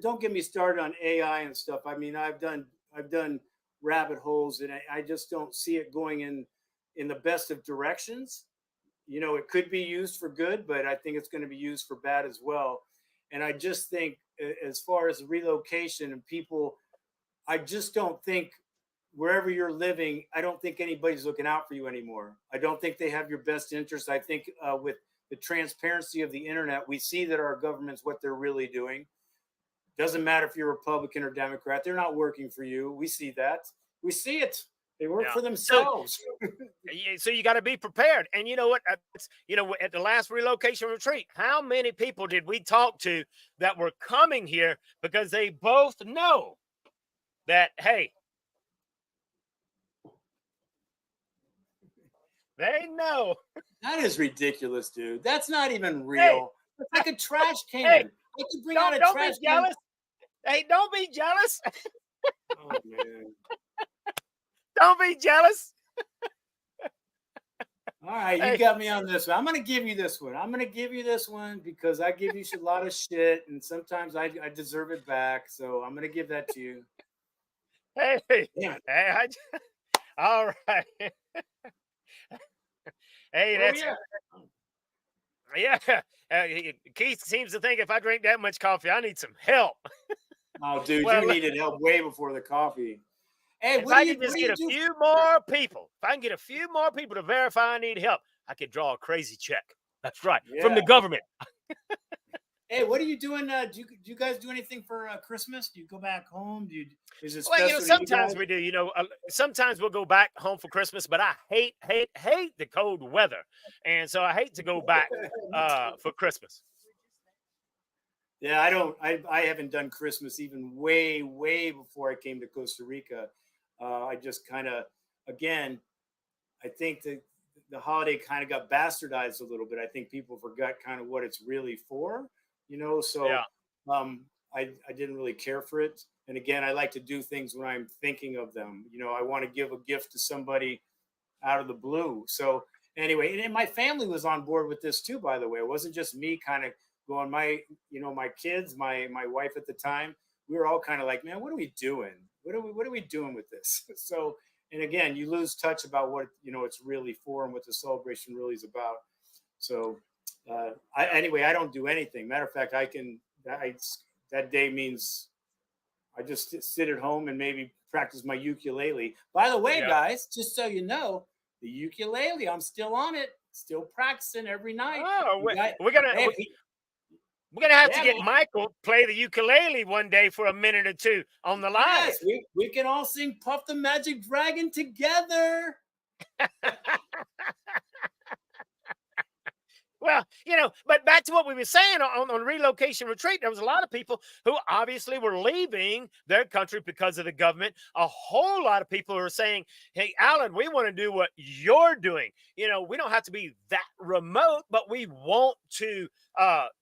don't get me started on AI and stuff. I mean, I've done rabbit holes, and I just don't see it going in the best of directions. It could be used for good, but I think it's going to be used for bad as well. And I just think, as far as relocation and people, I just don't think, wherever you're living, I don't think anybody's looking out for you anymore. I don't think they have your best interest. I think with the transparency of the internet, we see that our government's what they're really doing. Doesn't matter if you're Republican or Democrat, they're not working for you. We see that. We see it. They work for themselves.
So you got to be prepared. And you know what? At the last relocation retreat, how many people did we talk to that were coming here because they both know that, hey, they know.
That is ridiculous, dude. That's not even real. It's like a trash can.
Hey,
I could bring out a
don't
trash
be
can.
jealous. Hey, don't be jealous.
Oh, man.
Don't be jealous.
All right, you got me on this one. I'm going to give you this one. I'm going to give you this one because I give you a lot of shit, and sometimes I deserve it back. So I'm going to give that to you.
Hey,
Yeah.
hey, all right. Hey, that's Keith seems to think if I drink that much coffee, I need some help.
Oh, dude,
Well,
you needed help way before the coffee. Hey,
if I can just get a few more people, if I can get a few more people to verify I need help, I could draw a crazy check. That's right, from the government.
Hey, what are you doing? Do you guys do anything for Christmas? Do you go back home? Is it special?
Well, sometimes we do. Sometimes we'll go back home for Christmas, but I hate the cold weather, and so I hate to go back for Christmas.
Yeah, I don't. I haven't done Christmas even way before I came to Costa Rica. I just kind of, again, I think that the holiday kind of got bastardized a little bit. I think people forgot kind of what it's really for, So I didn't really care for it. And again, I like to do things when I'm thinking of them. I want to give a gift to somebody out of the blue. So anyway, and my family was on board with this too, by the way. It wasn't just me kind of going, my kids, my wife at the time, we were all kind of like, man, what are we doing? What are we doing with this? So, and again, you lose touch about what, it's really for and what the celebration really is about. So anyway, I don't do anything. Matter of fact, that day means I just sit at home and maybe practice my ukulele. By the way, guys, just so you know, the ukulele, I'm still on it, still practicing every night.
Oh, we're gonna have to get Michael play the ukulele one day for a minute or two on the live.
Yes, we can all sing Puff the Magic Dragon together.
Well, but back to what we were saying on relocation retreat, there was a lot of people who obviously were leaving their country because of the government. A whole lot of people are saying, hey, Alan, we want to do what you're doing. We don't have to be that remote, but we want to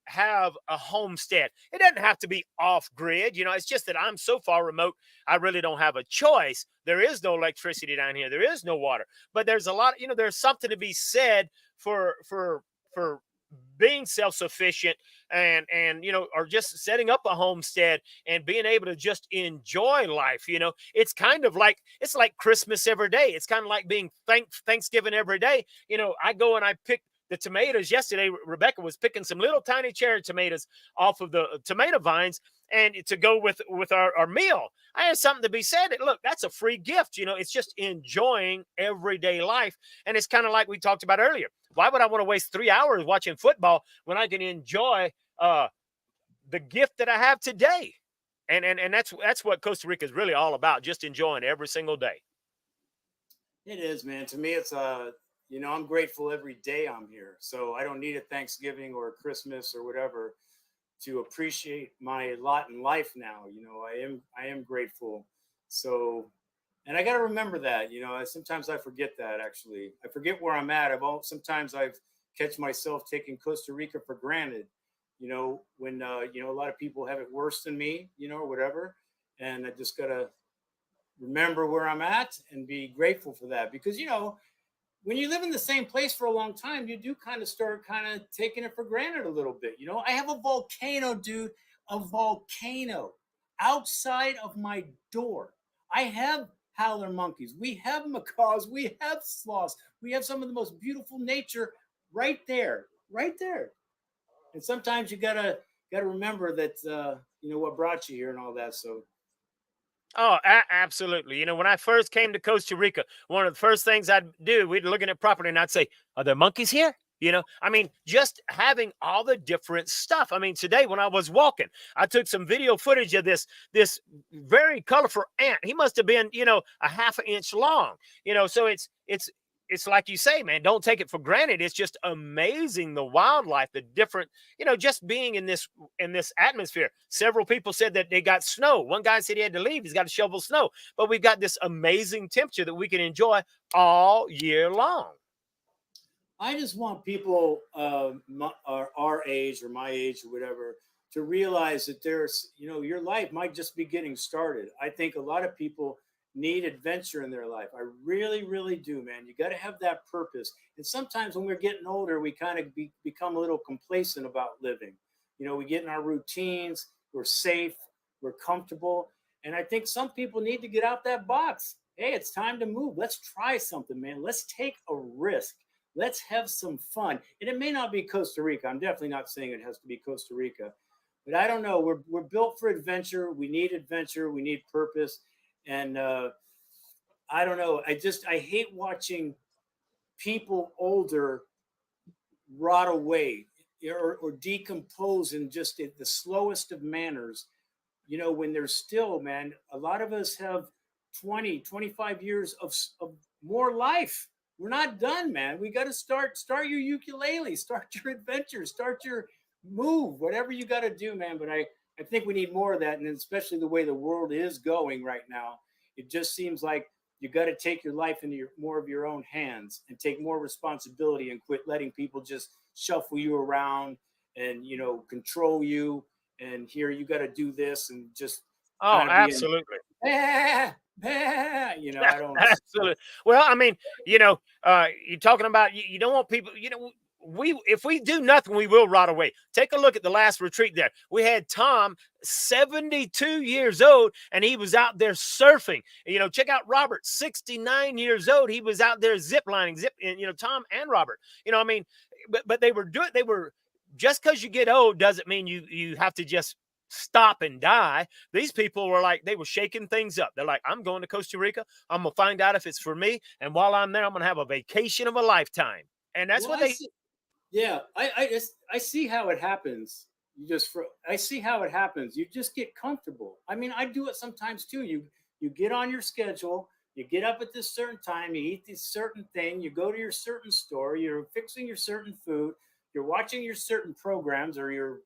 have a homestead. It doesn't have to be off grid. It's just that I'm so far remote, I really don't have a choice. There is no electricity down here. There is no water. But there's a lot, there's something to be said for being self-sufficient and or just setting up a homestead and being able to just enjoy life. It's kind of like, it's like Christmas every day. It's kind of like being Thanksgiving every day. I go and I pick the tomatoes. Yesterday, Rebecca was picking some little tiny cherry tomatoes off of the tomato vines and to go with our meal. I have something to be said. Look, that's a free gift. It's just enjoying everyday life. And it's kind of like we talked about earlier. Why would I want to waste 3 hours watching football when I can enjoy the gift that I have today? And that's what Costa Rica is really all about, just enjoying every single day.
It is, man. To me, it's I'm grateful every day I'm here. So I don't need a Thanksgiving or a Christmas or whatever to appreciate my lot in life now. I am grateful. So, and I got to remember that, sometimes I forget that actually. I forget where I'm at. Sometimes I've catch myself taking Costa Rica for granted, when, a lot of people have it worse than me, or whatever. And I just got to remember where I'm at and be grateful for that because, when you live in the same place for a long time, you do kind of start taking it for granted a little bit. I have a volcano, dude, a volcano outside of my door. I have howler monkeys. We have macaws. We have sloths. We have some of the most beautiful nature right there. And sometimes you gotta remember that, what brought you here and all that. So.
Oh, absolutely. When I first came to Costa Rica, one of the first things I'd do, we'd looking at property and I'd say, are there monkeys here? I mean, just having all the different stuff. I mean, today when I was walking, I took some video footage of this very colorful ant. He must have been, a half an inch long. So it's like you say, man, don't take it for granted. It's just amazing, the wildlife, the different, just being in this atmosphere. Several people said that they got snow. One guy said he had to leave. He's got to shovel snow. But we've got this amazing temperature that we can enjoy all year long.
I just want people our age or my age or whatever to realize that your life might just be getting started. I think a lot of people need adventure in their life. I really, really do, man. You got to have that purpose. And sometimes when we're getting older, we kind of become a little complacent about living. We get in our routines, we're safe, we're comfortable. And I think some people need to get out that box. Hey, it's time to move. Let's try something, man. Let's take a risk. Let's have some fun. And it may not be Costa Rica. I'm definitely not saying it has to be Costa Rica. But I don't know. We're built for adventure. We need adventure. We need purpose. And I don't know. I hate watching people older rot away or decompose in just the slowest of manners. When there's still, man, a lot of us have 20, 25 years of more life. We're not done, man. We got to start your ukulele, start your adventure, start your move, whatever you got to do, man. But I think we need more of that. And especially the way the world is going right now, it just seems like you got to take your life into more of your own hands and take more responsibility and quit letting people just shuffle you around and, control you. And here you got to do this and just.
Absolutely.
I don't.
Absolutely. Well, I mean, you're talking about you don't want people, if we do nothing, we will rot away. Take a look at the last retreat there. We had Tom, 72 years old, and he was out there surfing. Check out Robert, 69 years old. He was out there ziplining, Tom and Robert. But they were just because you get old doesn't mean you have to just stop and die. These people were like, they were shaking things up. They're like, I'm going to Costa Rica. I'm going to find out if it's for me. And while I'm there, I'm going to have a vacation of a lifetime. And that's what they.
Yeah, I see how it happens. I see how it happens. You just get comfortable. I mean, I do it sometimes too. You get on your schedule. You get up at this certain time. You eat this certain thing. You go to your certain store. You're fixing your certain food. You're watching your certain programs or your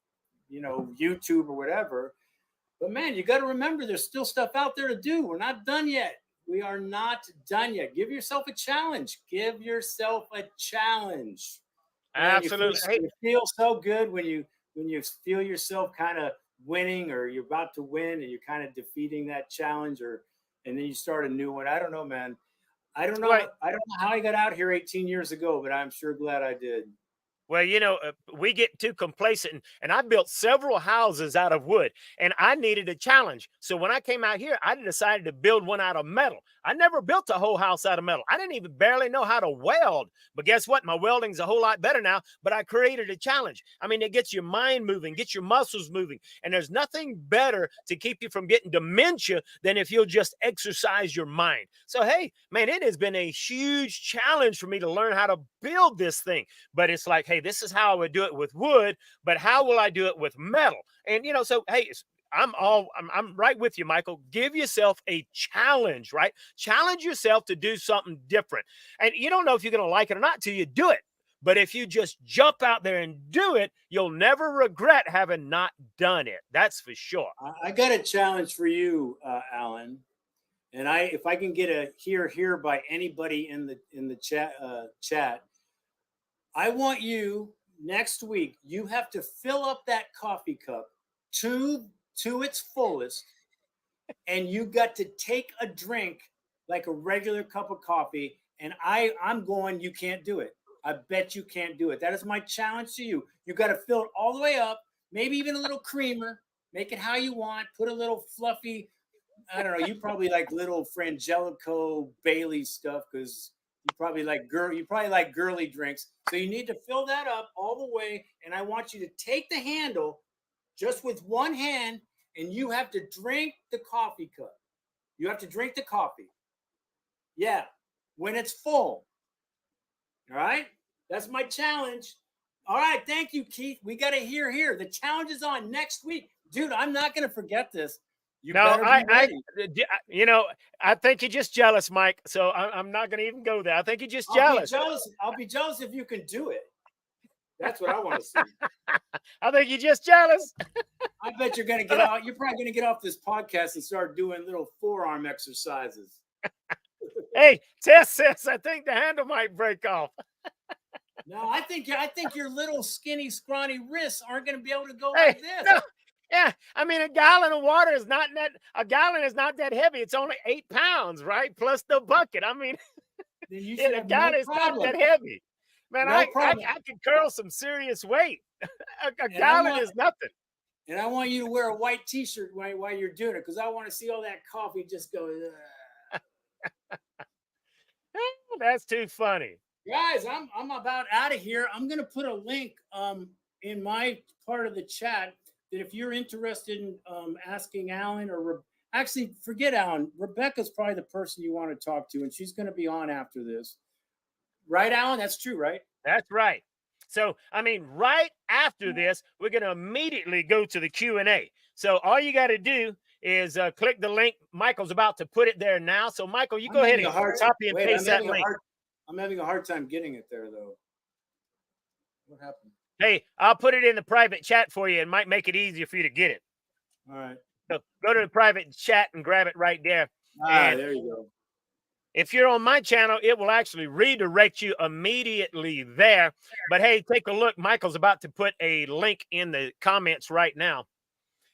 YouTube or whatever. But man, you got to remember there's still stuff out there to do. We're not done yet. We are not done yet. Give yourself a challenge. Give yourself a challenge.
Absolutely.
You feel so good when you feel yourself kind of winning or you're about to win and you're kind of defeating that challenge and then you start a new one. I don't know, man. I don't know.
Right.
I don't know how I got out here 18 years ago, but I'm sure glad I did.
Well, we get too complacent, and I built several houses out of wood, and I needed a challenge. So when I came out here, I decided to build one out of metal. I never built a whole house out of metal. I didn't even barely know how to weld. But guess what? My welding's a whole lot better now, but I created a challenge. I mean, it gets your mind moving, gets your muscles moving, and there's nothing better to keep you from getting dementia than if you'll just exercise your mind. So, hey, man, it has been a huge challenge for me to learn how to build this thing. But it's like, hey, this is how I would do it with wood, but how will I do it with metal? And, so, hey, I'm right with you, Michael. Give yourself a challenge, right? Challenge yourself to do something different. And you don't know if you're going to like it or not till you do it. But if you just jump out there and do it, you'll never regret having not done it. That's for sure.
I got a challenge for you, Alan. And if I can get a here by anybody in the chat, I want you next week. You have to fill up that coffee cup to its fullest, and you got to take a drink like a regular cup of coffee. And I'm going. You can't do it. I bet you can't do it. That is my challenge to you. You got to fill it all the way up. Maybe even a little creamer. Make it how you want. Put a little fluffy. I don't know. You probably like little Frangelico Bailey stuff because you probably like girly drinks. So you need to fill that up all the way. And I want you to take the handle just with one hand, and you have to drink the coffee cup. You have to drink the coffee. Yeah. When it's full. All right. That's my challenge. All right. Thank you, Keith. We got to hear here. The challenge is on next week. Dude, I'm not going to forget this. You
No,
better be ready.
you know, I think you're just jealous, Mike. So I'm not going to even go there. I think you're just jealous.
I'll be jealous if you can do it. That's what I want to see.
I think you're just jealous.
I bet you're going to get out. You're probably going to get off this podcast and start doing little forearm exercises.
Hey, Tess says I think the handle might break off.
No, I think your little skinny, scrawny wrists aren't going to be able to go
Hey,
like this.
no, yeah, I mean a gallon of water is not that heavy. It's only 8 pounds, right? Plus the bucket. I mean,
Then you
yeah,
should
a
have
gallon
no
is not
problem.
that heavy. Man,
No
I
problem.
can curl some serious weight. A
And
gallon is nothing.
And I want you to wear a white T-shirt while you're doing it, because I want to see all that coffee just go.
That's too funny.
Guys, I'm about out of here. I'm gonna put a link in my part of the chat that if you're interested in asking Alan or actually forget Alan, Rebecca's probably the person you want to talk to, and she's gonna be on after this. Right, Alan? That's true, right?
That's right. So, I mean, right after this, we're going to immediately go to the Q&A. So all you got to do is click the link. Michael's about to put it there now. So, Michael, you go ahead and copy and paste that link.
I'm having a hard time getting it there, though. What happened?
Hey, I'll put it in the private chat for you. It might make it easier for you to get it.
All right.
So go to the private chat and grab it right there. And
there you go.
if you're on my channel, it will actually redirect you immediately there. But hey, take a look. Michael's about to put a link in the comments right now.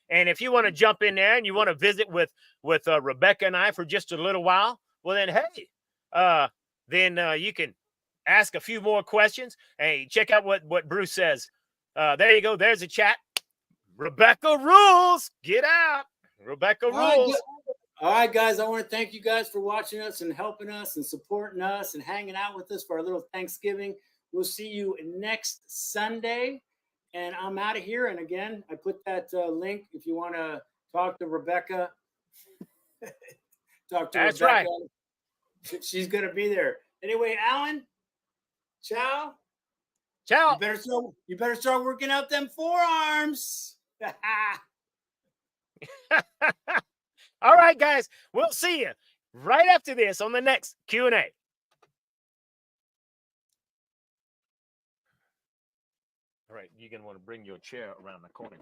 And if you want to jump in there and you want to visit with Rebecca and I for just a little while, well, then, hey, you can ask a few more questions. Hey, check out what Bruce says. There you go. There's a chat. Rebecca rules. Get out. Rebecca rules.
All right, guys, I want to thank you guys for watching us and helping us and supporting us and hanging out with us for our little Thanksgiving. We'll see you next Sunday. And I'm out of here. And again, I put that link if you want to talk to Rebecca.
That's
Rebecca.
right.
She's going to be there. Anyway, Alan, ciao.
Ciao.
You better start working out them forearms.
All right, guys, we'll see you right after this on the next Q&A. All right, you're going to want to bring your chair around the corner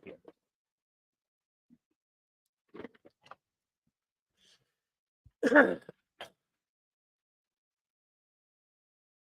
here.